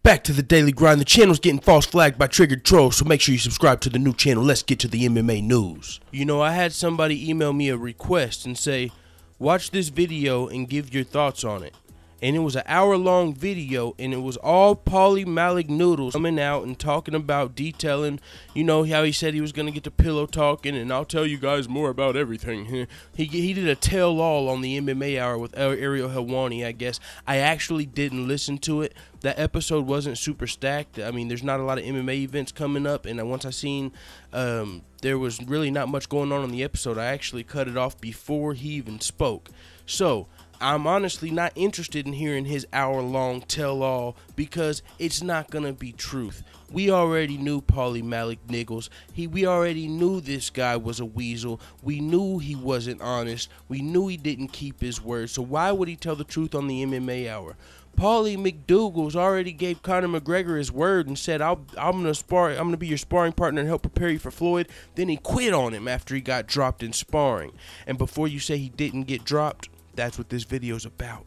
Back to the daily grind. The channel's getting false flagged by triggered trolls, so make sure you subscribe to the new channel. Let's get to the MMA news. You know, I had somebody email me a request and say, watch this video and give your thoughts on it. And it was an hour-long video, and it was all Paulie Malik Noodles coming out and talking about, detailing, you know, how he said he was going to get to pillow talking, and I'll tell you guys more about everything. He did a tell-all on the MMA Hour with Ariel Helwani, I guess. I actually didn't listen to it. That episode wasn't super stacked. I mean, there's not a lot of MMA events coming up, and once I seen there was really not much going on in the episode, I actually cut it off before he even spoke. So I'm honestly not interested in hearing his hour-long tell-all because it's not going to be truth. We already knew Paulie Malik Niggles. We already knew this guy was a weasel. We knew he wasn't honest. We knew he didn't keep his word. So why would he tell the truth on the MMA Hour? Paulie McDougal's already gave Conor McGregor his word and said, I'm gonna be your sparring partner and help prepare you for Floyd. Then he quit on him after he got dropped in sparring. And before you say he didn't get dropped, that's what this video is about.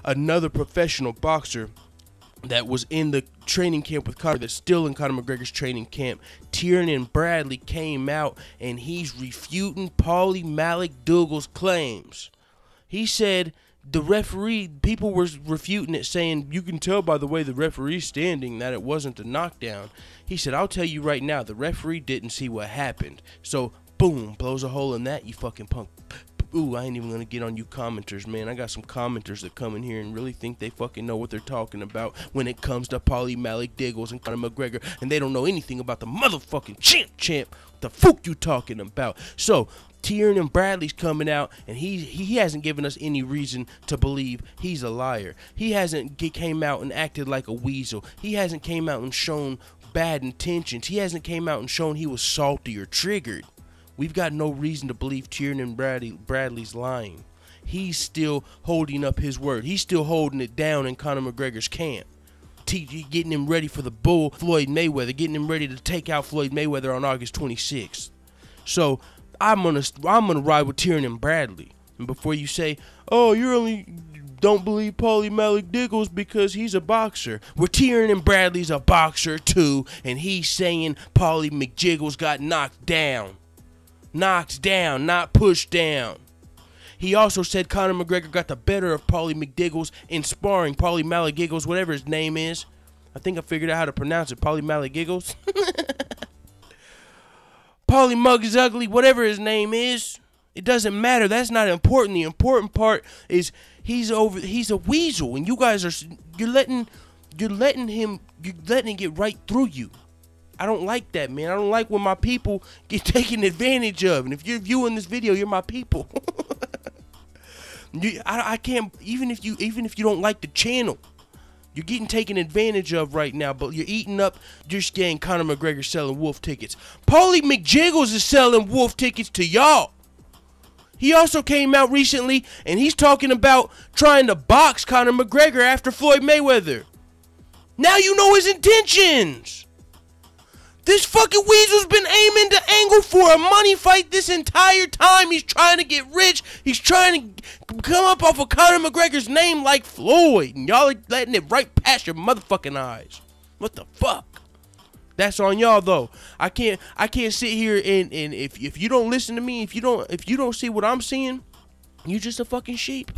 Another professional boxer that was in the training camp with Conor, that's still in Conor McGregor's training camp, Tiernan Bradley, came out and he's refuting Paulie Malik Dougal's claims. He said the referee, people were refuting it, saying you can tell by the way the referee's standing that it wasn't a knockdown. He said, I'll tell you right now, the referee didn't see what happened. So boom, blows a hole in that, you fucking punk. Ooh, I ain't even gonna get on you commenters, man. I got some commenters that come in here and really think they fucking know what they're talking about when it comes to Paulie Malik Niggles and Conor McGregor, and they don't know anything about the motherfucking champ. What the fuck you talking about? So Tiernan Bradley's coming out, and he hasn't given us any reason to believe he's a liar. He hasn't came out and acted like a weasel. He hasn't came out and shown bad intentions. He hasn't came out and shown he was salty or triggered. We've got no reason to believe Tiernan Bradley's lying. He's still holding up his word. He's still holding it down in Conor McGregor's camp. Getting him ready for the bull, Floyd Mayweather. Getting him ready to take out Floyd Mayweather on August 26th. So I'm gonna ride with Tiernan Bradley. And before you say, oh, you only don't believe Paulie Malik Niggles because he's a boxer. Well, Tiernan Bradley's a boxer too, and he's saying Paulie McJiggles got knocked down. Knocked down, not pushed down. He also said Conor McGregor got the better of Paulie McDiggles in sparring. Paulie Malik Giggles, whatever his name is. I think I figured out how to pronounce it. Paulie Malik Giggles. Paulie Mug is ugly, whatever his name is. It doesn't matter. That's not important. The important part is he's a weasel, and you guys you're letting it get right through you. I don't like that, man. I don't like when my people get taken advantage of. And if you're viewing this video, you're my people. I can't, even if you don't like the channel, you're getting taken advantage of right now. But you're eating up. You're getting Conor McGregor selling wolf tickets. Paulie McJiggles is selling wolf tickets to y'all. He also came out recently and he's talking about trying to box Conor McGregor after Floyd Mayweather. Now you know his intentions. This fucking weasel's been aiming to angle for a money fight this entire time. He's trying to get rich. He's trying to come up off of Conor McGregor's name like Floyd. And y'all are letting it right past your motherfucking eyes. What the fuck? That's on y'all though. I can't sit here and if you don't listen to me, if you don't see what I'm seeing, you just a fucking sheep.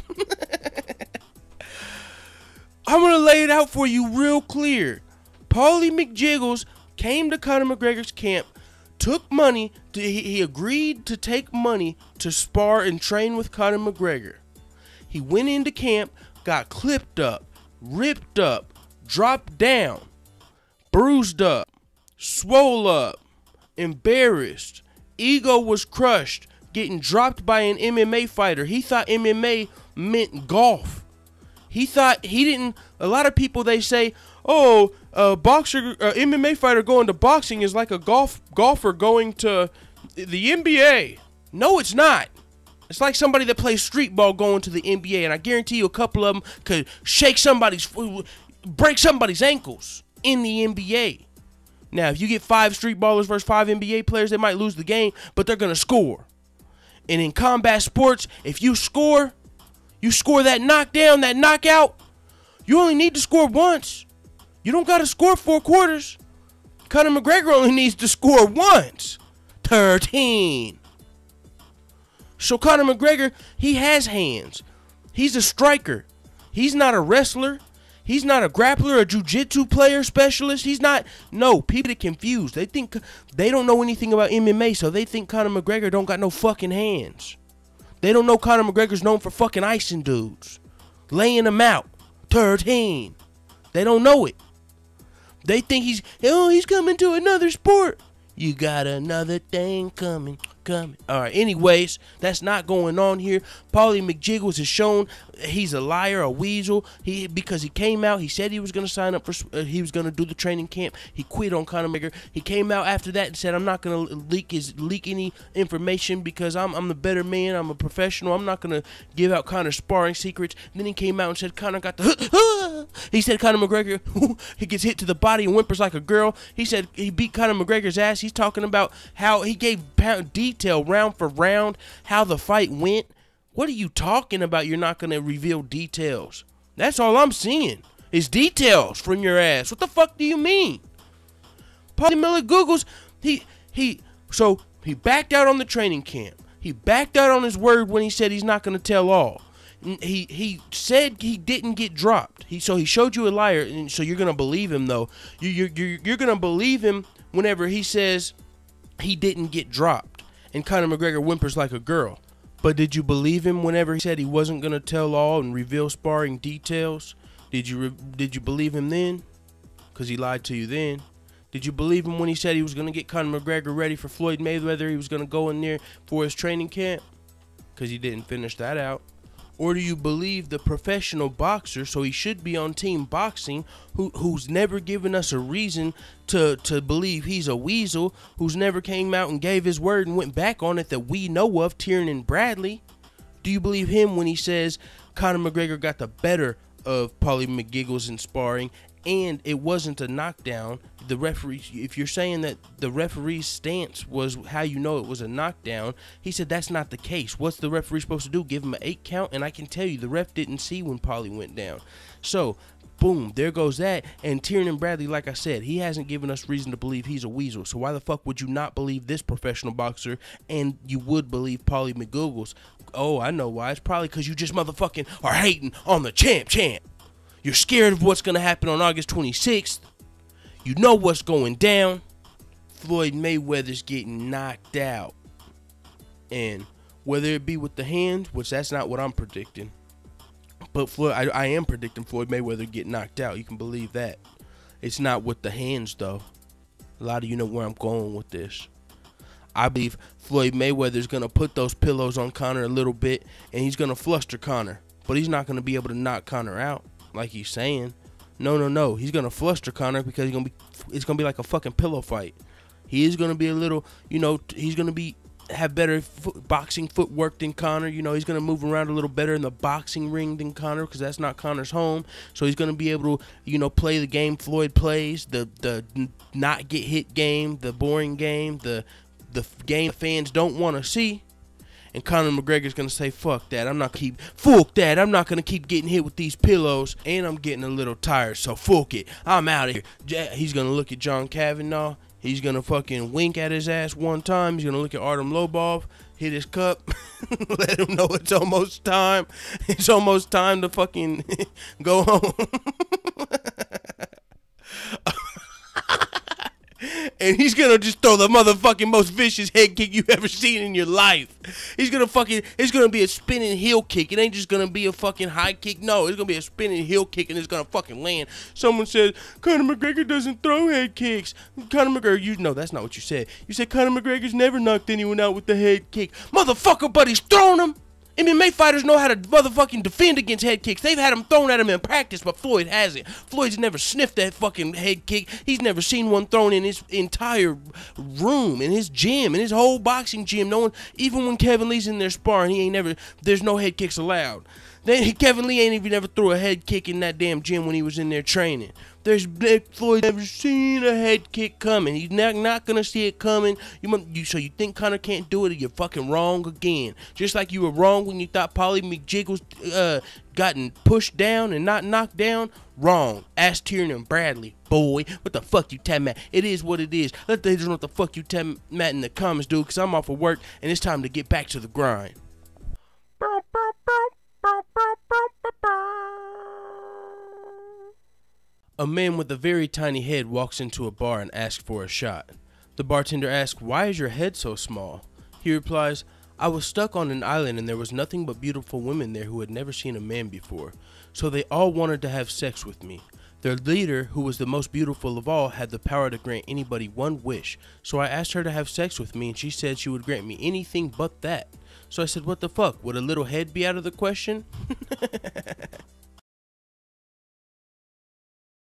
I'm gonna lay it out for you real clear. Paulie McJiggles came to Conor McGregor's camp, took money, he agreed to take money to spar and train with Conor McGregor. He went into camp, got clipped up, ripped up, dropped down, bruised up, swole up, embarrassed, ego was crushed, getting dropped by an MMA fighter. He thought MMA meant golf. He thought he didn't. A lot of people, they say, oh, a MMA fighter going to boxing is like a golfer going to the NBA. No, it's not. It's like somebody that plays street ball going to the NBA, and I guarantee you a couple of them could break somebody's ankles in the NBA. Now, if you get 5 street ballers versus 5 NBA players, they might lose the game, but they're going to score. And in combat sports, if you score that knockdown, that knockout, you only need to score once. You don't got to score 4 quarters. Conor McGregor only needs to score once. 13. So Conor McGregor, he has hands. He's a striker. He's not a wrestler. He's not a grappler, a jiu-jitsu player, specialist. He's not. No, people get confused. They think they don't know anything about MMA, so they think Conor McGregor don't got no fucking hands. They don't know Conor McGregor's known for fucking icing dudes, laying them out. 13. They don't know it. They think he's coming to another sport. You got another thing coming. All right, anyways, that's not going on here. Paulie McGregor's has shown he's a liar, a weasel. Because he came out, he said he was going to sign up for, he was going to do the training camp. He quit on Conor McGregor. He came out after that and said, I'm not going to leak any information because I'm the better man. I'm a professional. I'm not going to give out Conor's sparring secrets. And then he came out and said Conor got the, he said Conor McGregor, he gets hit to the body and whimpers like a girl. He said he beat Conor McGregor's ass. He's talking about how he gave detail round for round how the fight went. What are you talking about? You're not going to reveal details. That's all I'm seeing is details from your ass. What the fuck do you mean? Paulie McGregor's, he backed out on the training camp. He backed out on his word when he said he's not going to tell all. He said he didn't get dropped. So he showed you a liar, and so you're going to believe him though. You're going to believe him whenever he says he didn't get dropped and Conor McGregor whimpers like a girl. But did you believe him whenever he said he wasn't going to tell all and reveal sparring details? Did you believe him then? Because he lied to you then. Did you believe him when he said he was going to get Conor McGregor ready for Floyd Mayweather? He was going to go in there for his training camp? Because he didn't finish that out. Or do you believe the professional boxer, so he should be on Team Boxing, who's never given us a reason to believe he's a weasel, who's never came out and gave his word and went back on it that we know of, Tiernan Bradley? Do you believe him when he says Conor McGregor got the better of Paulie McGregor's in sparring and it wasn't a knockdown? The referee, if you're saying that the referee's stance was how you know it was a knockdown, he said that's not the case. What's the referee supposed to do? Give him an 8 count? And I can tell you the ref didn't see when Paulie went down. So, boom, there goes that. And Tiernan Bradley, like I said, he hasn't given us reason to believe he's a weasel. So why the fuck would you not believe this professional boxer and you would believe Paulie McGregor's? Oh, I know why. It's probably because you just motherfucking are hating on the champ. You're scared of what's going to happen on August 26th. You know what's going down. Floyd Mayweather's getting knocked out. And whether it be with the hand, which that's not what I'm predicting. But I am predicting Floyd Mayweather get knocked out. You can believe that. It's not with the hands, though. A lot of you know where I'm going with this. I believe Floyd Mayweather's going to put those pillows on Conor a little bit, and he's going to fluster Conor. But he's not going to be able to knock Conor out like he's saying. No. He's going to fluster Conor because it's going to be like a fucking pillow fight. He is going to be a little, he's going to have better boxing footwork than Conor. He's going to move around a little better in the boxing ring than Conor because that's not Conor's home. So he's going to be able to, play the game Floyd plays, the not get hit game, the boring game, the game fans don't want to see. And Conor McGregor's going to say, fuck that. I'm not going to keep getting hit with these pillows. And I'm getting a little tired, so fuck it. I'm out of here. He's going to look at John Kavanaugh. He's going to fucking wink at his ass one time. He's going to look at Artem Lobov, hit his cup, let him know it's almost time. It's almost time to fucking go home. And he's going to just throw the motherfucking most vicious head kick you've ever seen in your life. It's going to be a spinning heel kick. It ain't just going to be a fucking high kick. No, it's going to be a spinning heel kick and it's going to fucking land. Someone said, Conor McGregor doesn't throw head kicks. Conor McGregor, no, that's not what you said. You said Conor McGregor's never knocked anyone out with the head kick. Motherfucker, but he's throwing them. MMA fighters know how to motherfucking defend against head kicks. They've had them thrown at him in practice, but Floyd hasn't. Floyd's never sniffed that fucking head kick. He's never seen one thrown in his entire room, in his gym, in his whole boxing gym. No one, even when Kevin Lee's in there sparring, there's no head kicks allowed. Kevin Lee ain't even never threw a head kick in that damn gym when he was in there training. Nick Floyd never seen a head kick coming. He's not gonna see it coming. So you think Conor can't do it? You're fucking wrong again. Just like you were wrong when you thought Paulie McGregor's gotten pushed down and not knocked down. Wrong. Ask Tyrion and Bradley, boy. What the fuck you tell me? It is what it is. Let the haters know what the fuck you tell Matt in the comments, dude. Cause I'm off of work and it's time to get back to the grind. A man with a very tiny head walks into a bar and asks for a shot. The bartender asks, "Why is your head so small?" He replies, "I was stuck on an island and there was nothing but beautiful women there who had never seen a man before. So they all wanted to have sex with me. Their leader, who was the most beautiful of all, had the power to grant anybody one wish. So I asked her to have sex with me and she said she would grant me anything but that. So I said, what the fuck? Would a little head be out of the question?"